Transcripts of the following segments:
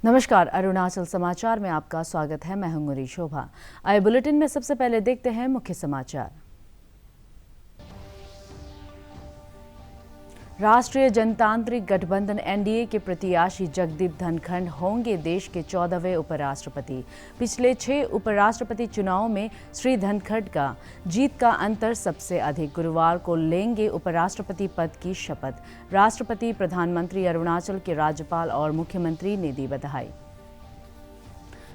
नमस्कार, अरुणाचल समाचार में आपका स्वागत है। मैं हूं गुरी शोभा। आइए बुलेटिन में सबसे पहले देखते हैं मुख्य समाचार। राष्ट्रीय जनतांत्रिक गठबंधन एनडीए के प्रत्याशी जगदीप धनखड़ होंगे देश के 14वें उपराष्ट्रपति। पिछले 6 उपराष्ट्रपति चुनावों में श्री धनखड़ का जीत का अंतर सबसे अधिक। गुरुवार को लेंगे उपराष्ट्रपति पद की शपथ। राष्ट्रपति, प्रधानमंत्री, अरुणाचल के राज्यपाल और मुख्यमंत्री ने दी बधाई।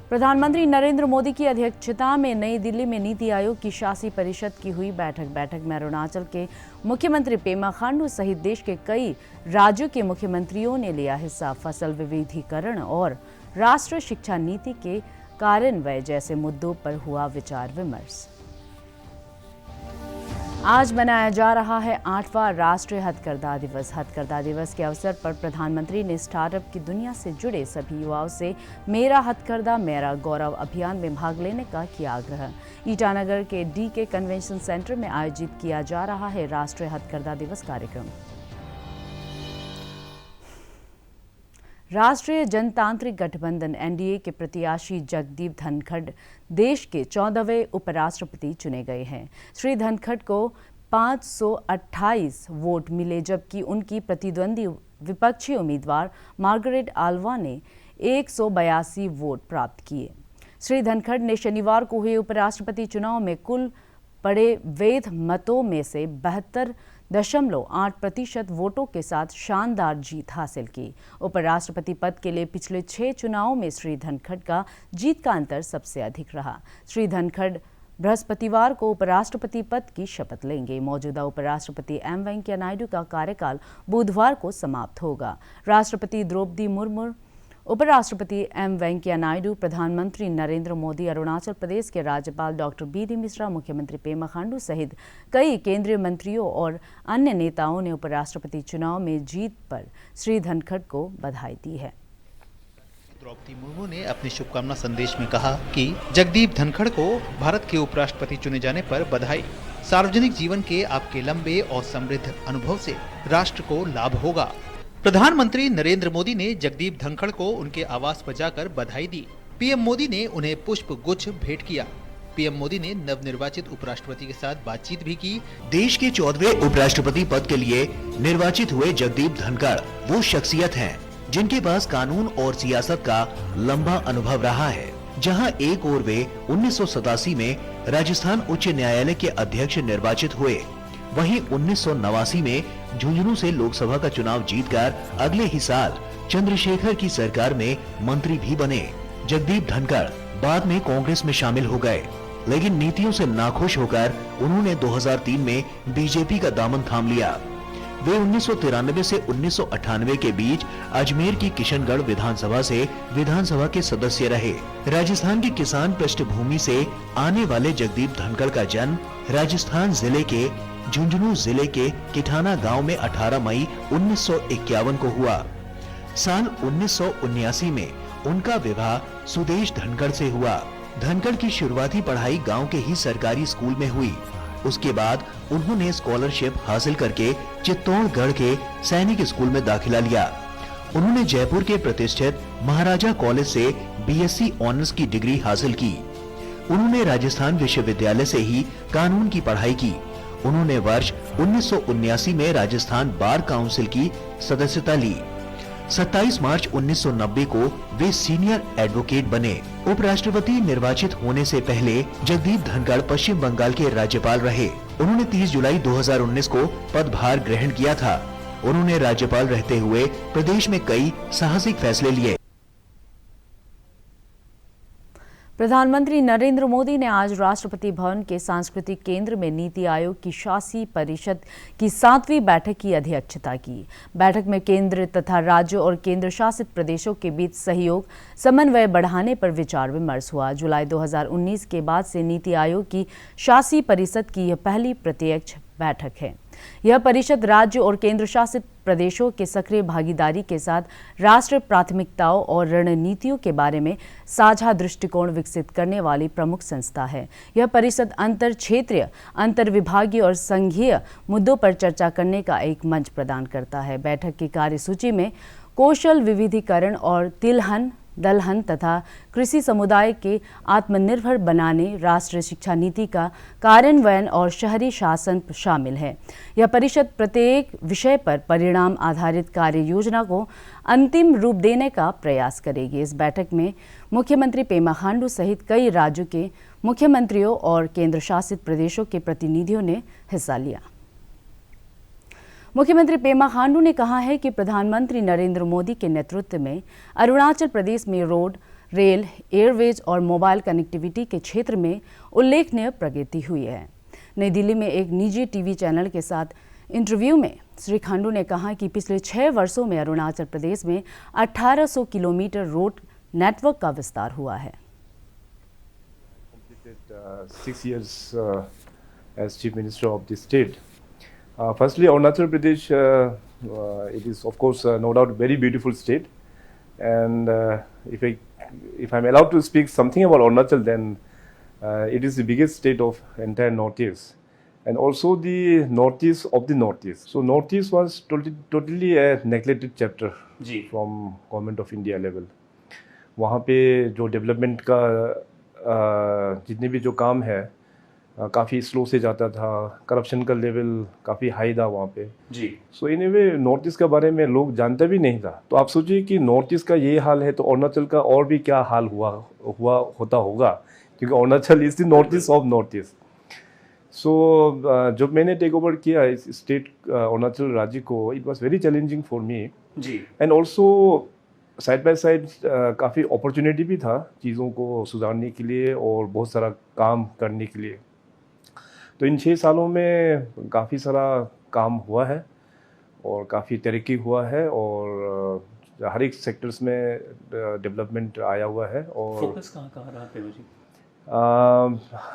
प्रधानमंत्री नरेंद्र मोदी की अध्यक्षता में नई दिल्ली में नीति आयोग की शासी परिषद की हुई बैठक में अरुणाचल के मुख्यमंत्री पेमा खांडू सहित देश के कई राज्यों के मुख्यमंत्रियों ने लिया हिस्सा। फसल विविधीकरण और राष्ट्रीय शिक्षा नीति के कार्यान्वयन जैसे मुद्दों पर हुआ विचार विमर्श। आज मनाया जा रहा है 8वां राष्ट्रीय हथकरघा दिवस। हथकरघा दिवस के अवसर पर प्रधानमंत्री ने स्टार्टअप की दुनिया से जुड़े सभी युवाओं से मेरा हथकरघा मेरा गौरव अभियान में भाग लेने का किया आग्रह। ईटानगर के डीके कन्वेंशन सेंटर में आयोजित किया जा रहा है राष्ट्रीय हथकरघा दिवस कार्यक्रम। राष्ट्रीय जनतांत्रिक गठबंधन एनडीए के प्रत्याशी जगदीप धनखड़ देश के 14वें उपराष्ट्रपति चुने गए हैं। श्री धनखड़ को 528 वोट मिले, जबकि उनकी प्रतिद्वंदी विपक्षी उम्मीदवार मार्गरेट आल्वा ने 182 वोट प्राप्त किए। श्री धनखड़ ने शनिवार को हुए उपराष्ट्रपति चुनाव में कुल पड़े वैध मतों में से 72.8% वोटों के साथ शानदार जीत हासिल की। उपराष्ट्रपति पद के लिए पिछले 6 चुनावों में श्री धनखड़ का जीत का अंतर सबसे अधिक रहा। श्री धनखड़ बृहस्पतिवार को उपराष्ट्रपति पद की शपथ लेंगे। मौजूदा उपराष्ट्रपति एम वेंकैया नायडू का कार्यकाल बुधवार को समाप्त होगा। राष्ट्रपति द्रौपदी मुर्मू, उपराष्ट्रपति एम वेंकैया नायडू, प्रधानमंत्री नरेंद्र मोदी, अरुणाचल प्रदेश के राज्यपाल डॉक्टर बी.डी. मिश्रा, मुख्यमंत्री पेमा खांडू सहित कई केंद्रीय मंत्रियों और अन्य नेताओं ने उपराष्ट्रपति चुनाव में जीत पर श्री धनखड़ को बधाई दी है। द्रौपदी मुर्मू ने अपने शुभकामना संदेश में कहा कि जगदीप धनखड़ को भारत के उपराष्ट्रपति चुने जाने पर बधाई। सार्वजनिक जीवन के आपके लंबे और समृद्ध अनुभव से राष्ट्र को लाभ होगा। प्रधानमंत्री नरेंद्र मोदी ने जगदीप धनखड़ को उनके आवास पर जाकर बधाई दी। पीएम मोदी ने उन्हें पुष्प गुच्छ भेंट किया। पीएम मोदी ने नवनिर्वाचित उपराष्ट्रपति के साथ बातचीत भी की। देश के 14वें उपराष्ट्रपति पद के लिए निर्वाचित हुए जगदीप धनखड़ वो शख्सियत हैं जिनके पास कानून और सियासत का लंबा अनुभव रहा है। जहां एक ओर वे 1987 में राजस्थान उच्च न्यायालय के अध्यक्ष निर्वाचित हुए, वहीं 1989 में झुंझुनू से लोकसभा का चुनाव जीतकर अगले ही साल चंद्रशेखर की सरकार में मंत्री भी बने। जगदीप धनखड़ बाद में कांग्रेस में शामिल हो गए, लेकिन नीतियों से नाखुश होकर उन्होंने 2003 में बीजेपी का दामन थाम लिया। वे 1993 से 1998 के बीच अजमेर की किशनगढ़ विधानसभा से विधानसभा के सदस्य रहे। राजस्थान की किसान पृष्ठभूमि से आने वाले जगदीप धनखड़ का जन्म राजस्थान जिले के झुंझुनू जिले के किठाना गांव में 18 मई 1951 को हुआ। साल 1979 में उनका विवाह सुदेश धनखड़ से हुआ। धनखड़ की शुरुआती पढ़ाई गांव के ही सरकारी स्कूल में हुई। उसके बाद उन्होंने स्कॉलरशिप हासिल करके चित्तौड़गढ़ के सैनिक स्कूल में दाखिला लिया। उन्होंने जयपुर के प्रतिष्ठित महाराजा कॉलेज से बीएससी ऑनर्स की डिग्री हासिल की। उन्होंने राजस्थान विश्वविद्यालय से ही कानून की पढ़ाई की। उन्होंने वर्ष 1979 में राजस्थान बार काउंसिल की सदस्यता ली। 27 मार्च 1990 को वे सीनियर एडवोकेट बने। उपराष्ट्रपति निर्वाचित होने से पहले जगदीप धनखड़ पश्चिम बंगाल के राज्यपाल रहे। उन्होंने 30 जुलाई 2019 को पदभार ग्रहण किया था। उन्होंने राज्यपाल रहते हुए प्रदेश में कई साहसिक फैसले लिए। प्रधानमंत्री नरेंद्र मोदी ने आज राष्ट्रपति भवन के सांस्कृतिक केंद्र में नीति आयोग की शासी परिषद की 7वीं बैठक की अध्यक्षता की। बैठक में केंद्र तथा राज्यों और केंद्र शासित प्रदेशों के बीच सहयोग समन्वय बढ़ाने पर विचार विमर्श हुआ। जुलाई 2019 के बाद से नीति आयोग की शासी परिषद की यह पहली प्रत्यक्ष बैठक है। यह परिषद राज्य और केंद्र शासित प्रदेशों के सक्रिय भागीदारी के साथ राष्ट्रीय प्राथमिकताओं और रणनीतियों के बारे में साझा दृष्टिकोण विकसित करने वाली प्रमुख संस्था है। यह परिषद अंतर क्षेत्रीय, अंतर विभागीय और संघीय मुद्दों पर चर्चा करने का एक मंच प्रदान करता है। बैठक की कार्यसूची में कौशल विविधीकरण और तिलहन दलहन तथा कृषि समुदाय के आत्मनिर्भर बनाने, राष्ट्रीय शिक्षा नीति का कार्यान्वयन और शहरी शासन शामिल है। यह परिषद प्रत्येक विषय पर परिणाम आधारित कार्य योजना को अंतिम रूप देने का प्रयास करेगी। इस बैठक में मुख्यमंत्री पेमा खांडू सहित कई राज्यों के मुख्यमंत्रियों और केंद्र शासित प्रदेशों के प्रतिनिधियों ने हिस्सा लिया। मुख्यमंत्री पेमा खांडू ने कहा है कि प्रधानमंत्री नरेंद्र मोदी के नेतृत्व में अरुणाचल प्रदेश में रोड, रेल, एयरवेज और मोबाइल कनेक्टिविटी के क्षेत्र में उल्लेखनीय प्रगति हुई है। नई दिल्ली में एक निजी टीवी चैनल के साथ इंटरव्यू में श्री खांडू ने कहा कि पिछले 6 वर्षों में अरुणाचल प्रदेश में 1800 किलोमीटर रोड नेटवर्क का विस्तार हुआ है। 6 years as Chief Minister of the state. Firstly, Arunachal Pradesh, it is of course no doubt a very beautiful state, and if I'm allowed to speak something about Arunachal, then it is the biggest state of entire Northeast, and also the Northeast of the Northeast. So Northeast was totally a neglected chapter from Government of India level. वहाँ पे जो development का जितने भी जो काम है काफ़ी स्लो से जाता था, करप्शन का लेवल काफ़ी हाई था वहाँ पे जी। सो इन ए वे नॉर्थ ईस्ट के बारे में लोग जानते भी नहीं था। तो आप सोचिए कि नॉर्थ ईस्ट का ये हाल है तो अरुणाचल का और भी क्या हाल होता होगा, क्योंकि Arunachal is the north east of north east. So जब मैंने टेक ओवर किया इस स्टेट अरुणाचल राज्य को, it was very challenging for me जी, and also side by side काफ़ी अपॉर्चुनिटी भी था चीज़ों को सुधारने के लिए और बहुत सारा काम करने के लिए। तो इन 6 सालों में काफ़ी सारा काम हुआ है और काफ़ी तरक्की हुआ है और हर एक सेक्टर्स में डेवलपमेंट आया हुआ है। और फोकस कहाँ रहा है जी?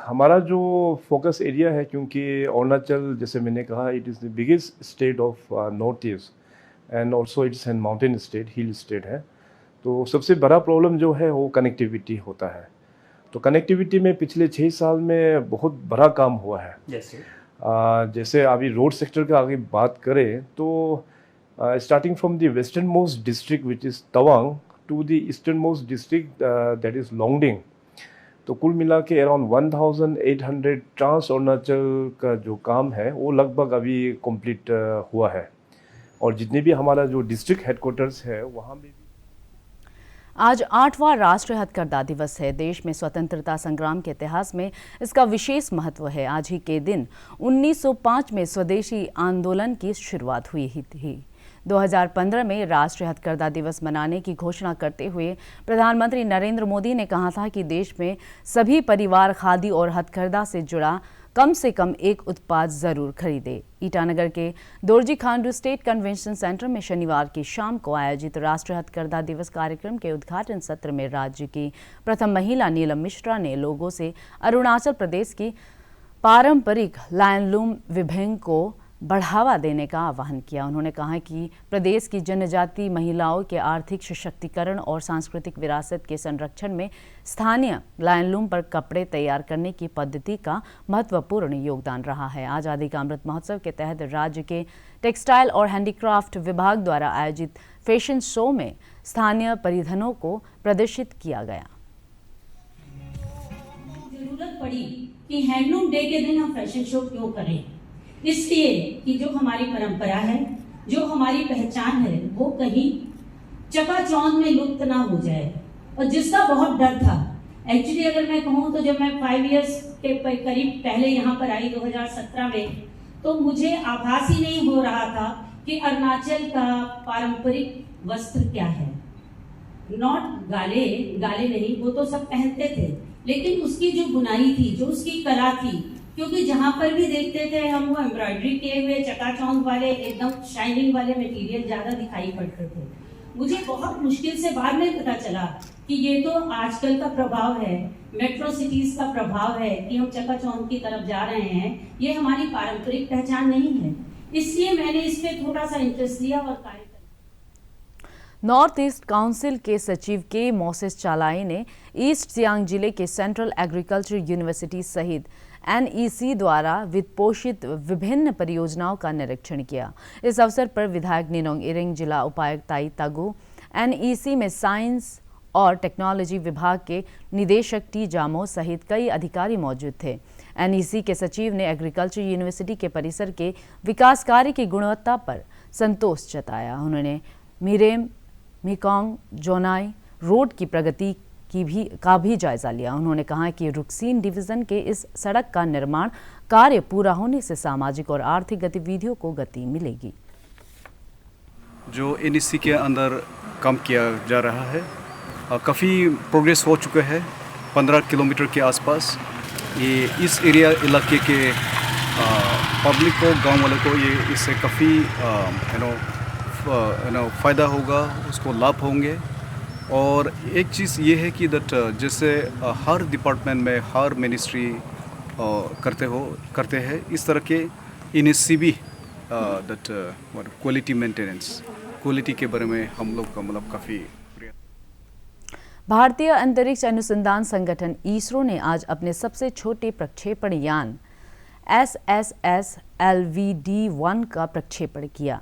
हमारा जो फोकस एरिया है, क्योंकि अरुणाचल जैसे मैंने कहा it is the biggest state of north east and also it's an mountain state, hill state है। तो सबसे बड़ा प्रॉब्लम जो है वो कनेक्टिविटी होता है। तो कनेक्टिविटी में पिछले 6 साल में बहुत बड़ा काम हुआ है। जैसे अभी रोड सेक्टर का आगे बात करें तो starting from the western most district which is Tawang to the eastern most district that is Longding, तो कुल मिला के अराउंड 1800 ट्रांस अरुणाचल का जो काम है वो लगभग अभी कंप्लीट हुआ है। और जितने भी हमारा जो डिस्ट्रिक्ट हेडक्वार्टर्स है वहाँ भी। आज 8वां राष्ट्रीय हथकरघा दिवस है। देश में स्वतंत्रता संग्राम के इतिहास में इसका विशेष महत्व है। आज ही के दिन 1905 में स्वदेशी आंदोलन की शुरुआत हुई थी। 2015 में राष्ट्रीय हथकरघा दिवस मनाने की घोषणा करते हुए प्रधानमंत्री नरेंद्र मोदी ने कहा था कि देश में सभी परिवार खादी और हथकरघा से जुड़ा कम से कम एक उत्पाद जरूर खरीदे। ईटानगर के Dorji Khandu state convention centre में शनिवार की शाम को आयोजित राष्ट्रीय हथकरघा दिवस कार्यक्रम के उद्घाटन सत्र में राज्य की प्रथम महिला नीलम मिश्रा ने लोगों से अरुणाचल प्रदेश की पारंपरिक लायनलूम विभिन्न को बढ़ावा देने का आह्वान किया। उन्होंने कहा कि प्रदेश की जनजाति महिलाओं के आर्थिक सशक्तिकरण और सांस्कृतिक विरासत के संरक्षण में स्थानीय लायनलूम पर कपड़े तैयार करने की पद्धति का महत्वपूर्ण योगदान रहा है। आज़ादी का अमृत महोत्सव के तहत राज्य के टेक्सटाइल और हैंडीक्राफ्ट विभाग द्वारा आयोजित फैशन शो में स्थानीय परिधानों को प्रदर्शित किया गया। जरूरत पड़ी कि हैंडलूम डे के दिन हम फैशन शो क्यों करें, इसलिए कि जो हमारी परंपरा है, जो हमारी पहचान है, वो कहीं चकाचौंध में लुप्त ना हो जाए। और जिसका बहुत डर था, एक्चुअली अगर मैं कहूँ तो जब मैं 5 इयर्स के करीब पहले यहाँ पर आई 2017 में, तो मुझे आभास ही नहीं हो रहा था कि अरुणाचल का पारंपरिक वस्त्र क्या है। नॉट गाले नहीं, वो तो सब पहनते थे, लेकिन उसकी जो बुनाई थी, जो उसकी कला थी, क्योंकि जहां पर भी देखते थे हम वो एम्ब्रॉयडरी किए हुए चकाचौंध वाले एकदम शाइनिंग वाले मटेरियल ज्यादा दिखाई पड़ते थे। मुझे बहुत मुश्किल से बाद में पता चला कि ये तो आजकल का प्रभाव है, मेट्रो सिटीज का प्रभाव है कि हम चकाचौंध की तरफ जा रहे हैं। ये हमारी पारंपरिक पहचान नहीं है, इसलिए मैंने इस पे थोड़ा सा इंटरेस्ट लिया और कार्य। नॉर्थ ईस्ट काउंसिल के सचिव के मोसेस चालाई ने ईस्ट सियांग जिले के सेंट्रल एग्रीकल्चर यूनिवर्सिटी सहित NEC द्वारा वित्त पोषित विभिन्न परियोजनाओं का निरीक्षण किया। इस अवसर पर विधायक निनोंग इरिंग, जिला उपायुक्त ताई तागु, NEC में साइंस और टेक्नोलॉजी विभाग के निदेशक टी जामो सहित कई अधिकारी मौजूद थे। एनईसी के सचिव ने एग्रीकल्चर यूनिवर्सिटी के परिसर के विकास कार्य की गुणवत्ता पर संतोष जताया। उन्होंने मिरेम मिकोंग जोनाई रोड की प्रगति का भी जायजा लिया। उन्होंने कहा कि रुक्सीन डिवीजन के इस सड़क का निर्माण कार्य पूरा होने से सामाजिक और आर्थिक गतिविधियों को गति मिलेगी। जो एनईसी के अंदर काम किया जा रहा है, काफ़ी प्रोग्रेस हो चुका है। 15 किलोमीटर के आसपास ये इस इलाके के पब्लिक को, गांव वालों को ये इससे काफ़ी फ़ायदा होगा, उसको लाभ होंगे। और एक चीज़ ये है कि जैसे हर डिपार्टमेंट में हर मिनिस्ट्री करते हैं, इस तरह के एनईसी भी क्वालिटी मेंटेनेंस, क्वालिटी के बारे में हम लोग का मतलब काफ़ी। भारतीय अंतरिक्ष अनुसंधान संगठन इसरो ने आज अपने सबसे छोटे प्रक्षेपण यान SSS LVD-1 का प्रक्षेपण किया।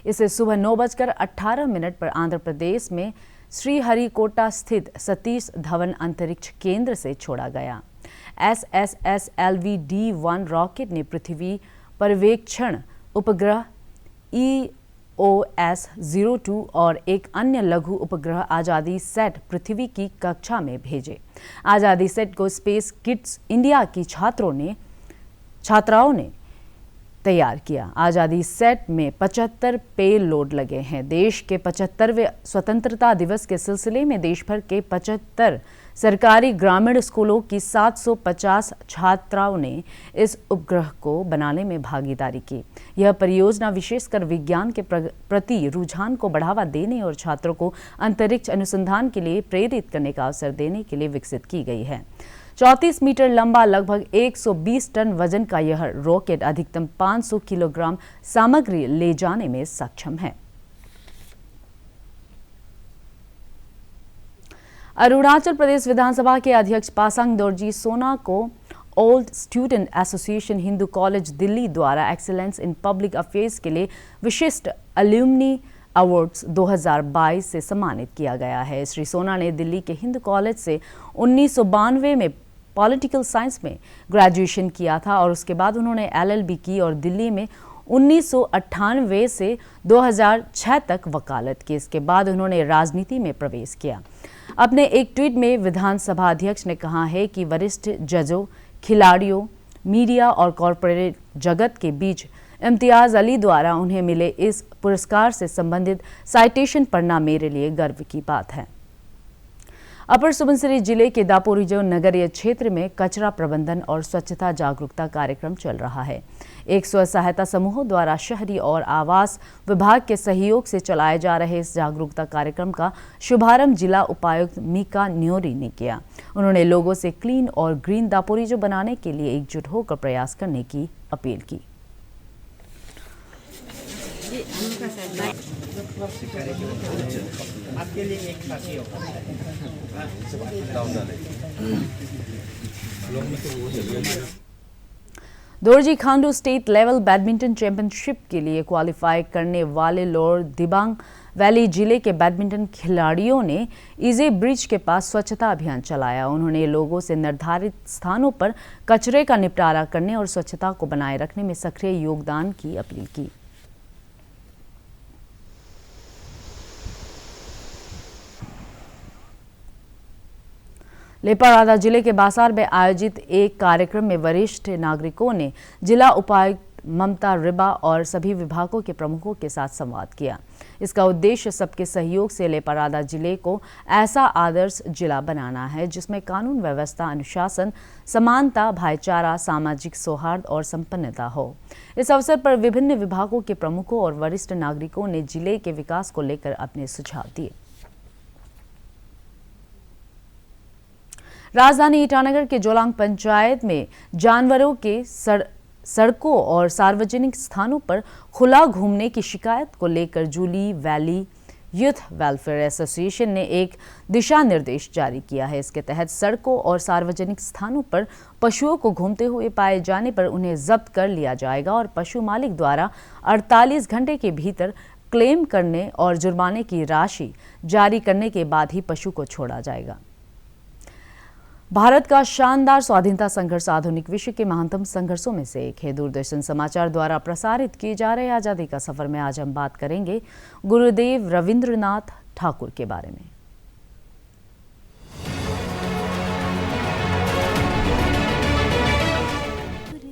इसे सुबह 9:18 पर आंध्र प्रदेश में श्रीहरिकोटा स्थित सतीश धवन अंतरिक्ष केंद्र से छोड़ा गया। SSS LVD-1 रॉकेट ने पृथ्वी पर्यवेक्षण उपग्रह EOS-02 और एक अन्य लघु उपग्रह आजादी सेट पृथ्वी की कक्षा में भेजे। आजादी सेट को स्पेस किड्स इंडिया की छात्राओं ने तैयार किया। आजादी सेट में 75 पेलोड लगे हैं। देश के 75वें स्वतंत्रता दिवस के सिलसिले में देश भर के 75 सरकारी ग्रामीण स्कूलों की 750 छात्राओं ने इस उपग्रह को बनाने में भागीदारी की। यह परियोजना विशेषकर विज्ञान के प्रति रुझान को बढ़ावा देने और छात्रों को अंतरिक्ष अनुसंधान के लिए प्रेरित करने का अवसर देने के लिए विकसित की गई है। 34 मीटर लंबा, लगभग 120 टन वजन का यह रॉकेट अधिकतम 500 किलोग्राम सामग्री ले जाने में सक्षम है। अरुणाचल प्रदेश विधानसभा के अध्यक्ष पासांग दोरजी सोना को old student association Hindu college Delhi द्वारा एक्सीलेंस इन पब्लिक अफेयर्स के लिए विशिष्ट अलुमनी अवार्ड्स 2022 से सम्मानित किया गया है। श्री सोना ने दिल्ली के हिंदू कॉलेज से 1992 में पॉलिटिकल साइंस में ग्रेजुएशन किया था और उसके बाद उन्होंने LLB की और दिल्ली में 1998 से 2006 तक वकालत की। इसके बाद उन्होंने राजनीति में प्रवेश किया। अपने एक ट्वीट में विधानसभा अध्यक्ष ने कहा है कि वरिष्ठ जजों, खिलाड़ियों, मीडिया और कॉरपोरेट जगत के बीच इम्तियाज अली द्वारा उन्हें मिले इस पुरस्कार से संबंधित साइटेशन पढ़ना मेरे लिए गर्व की बात है। अपर सुबनसिरी जिले के दापोरिजो नगरीय क्षेत्र में कचरा प्रबंधन और स्वच्छता जागरूकता कार्यक्रम चल रहा है। एक स्व सहायता समूहों द्वारा शहरी और आवास विभाग के सहयोग से चलाए जा रहे इस जागरूकता कार्यक्रम का शुभारंभ जिला उपायुक्त मीका न्योरी ने किया। उन्होंने लोगों से क्लीन और ग्रीन दापोरिजो बनाने के लिए एकजुट होकर प्रयास करने की अपील की। आपके लिए एक साथी होगा। Dorji Khandu state level badminton championship के लिए क्वालिफाई करने वाले लोअर दिबांग वैली जिले के बैडमिंटन खिलाड़ियों ने इजे ब्रिज के पास स्वच्छता अभियान चलाया। उन्होंने लोगों से निर्धारित स्थानों पर कचरे का निपटारा करने और स्वच्छता को बनाए रखने में सक्रिय योगदान की अपील की। लेपारादा जिले के बासार में आयोजित एक कार्यक्रम में वरिष्ठ नागरिकों ने जिला उपायुक्त ममता रिबा और सभी विभागों के प्रमुखों के साथ संवाद किया। इसका उद्देश्य सबके सहयोग से लेपारादा जिले को ऐसा आदर्श जिला बनाना है जिसमें कानून व्यवस्था, अनुशासन, समानता, भाईचारा, सामाजिक सौहार्द और संपन्नता हो। इस अवसर पर विभिन्न विभागों के प्रमुखों और वरिष्ठ नागरिकों ने जिले के विकास को लेकर अपने सुझाव दिए। राजधानी ईटानगर के जोलांग पंचायत में जानवरों के सड़कों और सार्वजनिक स्थानों पर खुला घूमने की शिकायत को लेकर Juli valley youth welfare association ने एक दिशा निर्देश जारी किया है। इसके तहत सड़कों और सार्वजनिक स्थानों पर पशुओं को घूमते हुए पाए जाने पर उन्हें जब्त कर लिया जाएगा और पशु मालिक द्वारा 48 घंटे के भीतर क्लेम करने और जुर्माने की राशि जारी करने के बाद ही पशु को छोड़ा जाएगा। भारत का शानदार स्वाधीनता संघर्ष आधुनिक विश्व के महानतम संघर्षों में से एक है। दूरदर्शन समाचार द्वारा प्रसारित किए जा रहे आज़ादी का सफर में आज हम बात करेंगे गुरुदेव रविंद्रनाथ ठाकुर के बारे में।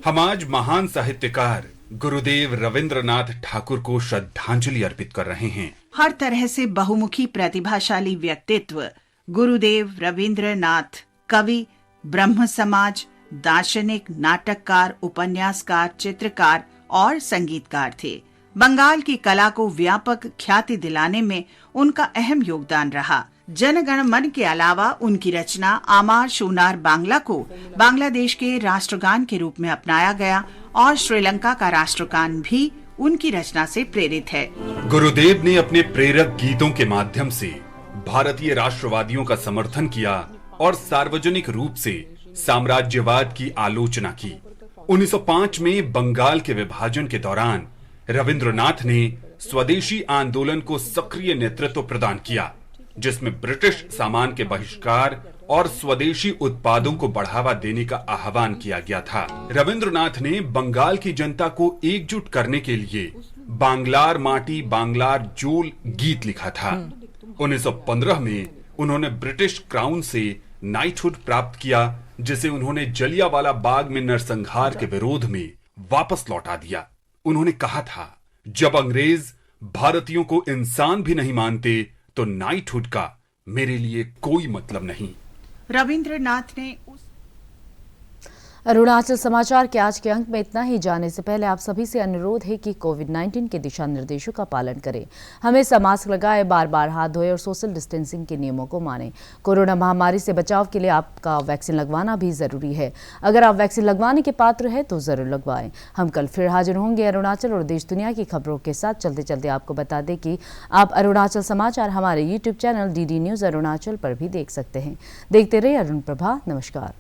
हम आज महान साहित्यकार गुरुदेव रविंद्रनाथ ठाकुर को श्रद्धांजलि अर्पित कर रहे हैं। हर तरह से बहुमुखी प्रतिभाशाली व्यक्तित्व गुरुदेव रविंद्रनाथ कवि, ब्रह्म समाज, दार्शनिक, नाटककार, उपन्यासकार, चित्रकार और संगीतकार थे। बंगाल की कला को व्यापक ख्याति दिलाने में उनका अहम योगदान रहा। जनगण मन के अलावा उनकी रचना आमार शूनार बांग्ला को बांग्लादेश के राष्ट्रगान के रूप में अपनाया गया और श्रीलंका का राष्ट्रगान भी उनकी रचना से प्रेरित है। गुरुदेव ने अपने प्रेरक गीतों के माध्यम से भारतीय राष्ट्रवादियों का समर्थन किया और सार्वजनिक रूप से साम्राज्यवाद की आलोचना की। 1905 में बंगाल के विभाजन के दौरान रविंद्रनाथ ने स्वदेशी आंदोलन को सक्रिय नेतृत्व प्रदान किया, जिसमें ब्रिटिश सामान के बहिष्कार और स्वदेशी उत्पादों को बढ़ावा देने का आह्वान किया गया था। रविंद्रनाथ ने बंगाल की जनता को एकजुट करने के लिए बांग्लार माटी बांग्लार जोल गीत लिखा था। 1915 में उन्होंने ब्रिटिश क्राउन से नाइटहुड प्राप्त किया, जिसे उन्होंने जलियांवाला बाग में नरसंहार के विरोध में वापस लौटा दिया। उन्होंने कहा था, जब अंग्रेज भारतीयों को इंसान भी नहीं मानते तो नाइटहुड का मेरे लिए कोई मतलब नहीं। रविंद्रनाथ ने अरुणाचल समाचार के आज के अंक में इतना ही। जाने से पहले आप सभी से अनुरोध है कि कोविड-19 के दिशा निर्देशों का पालन करें, हमेशा मास्क लगाए, बार बार हाथ धोए और सोशल डिस्टेंसिंग के नियमों को मानें। कोरोना महामारी से बचाव के लिए आपका वैक्सीन लगवाना भी जरूरी है। अगर आप वैक्सीन लगवाने के पात्र हैं तो जरूर लगवाएं। हम कल फिर हाजिर होंगे अरुणाचल और देश दुनिया की खबरों के साथ। चलते चलते आपको बता दें कि आप अरुणाचल समाचार हमारे YouTube channel DD news Arunachal पर भी देख सकते हैं। देखते रहिए अरुण प्रभा। नमस्कार।